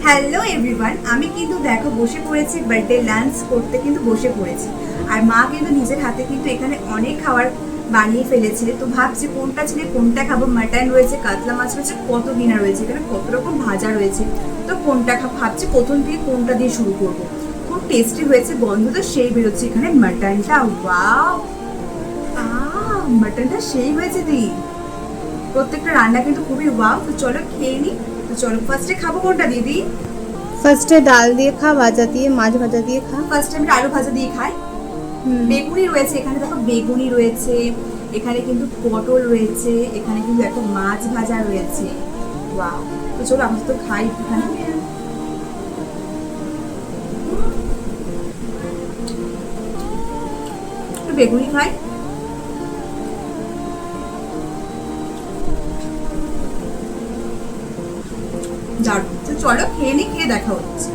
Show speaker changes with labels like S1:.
S1: Hello everyone, আমি কিন্তু দেখো বসে পড়েছি বার্থডে লাঞ্চ করতে, কিন্তু বসে পড়েছি। আর মা কিন্তু নিজের হাতে কিন্তু এখানে অনেক খাবার বানিয়ে ফেলেছে। তো ভাবছি কোনটা ছেড়ে কোনটা খাবো। মাটন রয়েছে, কাতলা মাছ রয়েছে, কত ডিনার রয়েছে, এখানে কত রকম ভাজা রয়েছে। তো কোনটা খাবো ভাবছি, প্রথম থেকে কোনটা দিয়ে শুরু করবো। খুব টেস্টি হয়েছে, গন্ধ তো সেই বেরোচ্ছে এখানে। মাটনটা ওয়াও, মাটনটা সেই হয়েছে দি। প্রত্যেকটা রান্না কিন্তু খুবই ওয়াও। তো চলো খেয়ে নিই। তো চলো ফার্স্টে খাবো কোনটা দিদি?
S2: ফার্স্টে ডাল দিয়ে খা, ভাজা দিয়ে, মাছ ভাজা দিয়ে খা।
S1: ফার্স্ট আমি আলু ভাজা দিয়ে খাই। বেগুনি রয়েছে এখানে, দেখো বেগুনি রয়েছে এখানে, কিন্তু পটল রয়েছে এখানে, কিন্তু দেখো মাছ ভাজা রয়েছে। ওয়াও। তো চলো আমরা তো খাই এখানে। একটু বেগুনি খাই। দারুণ। তো চলো খেয়ে নি, খেয়ে দেখা হচ্ছে।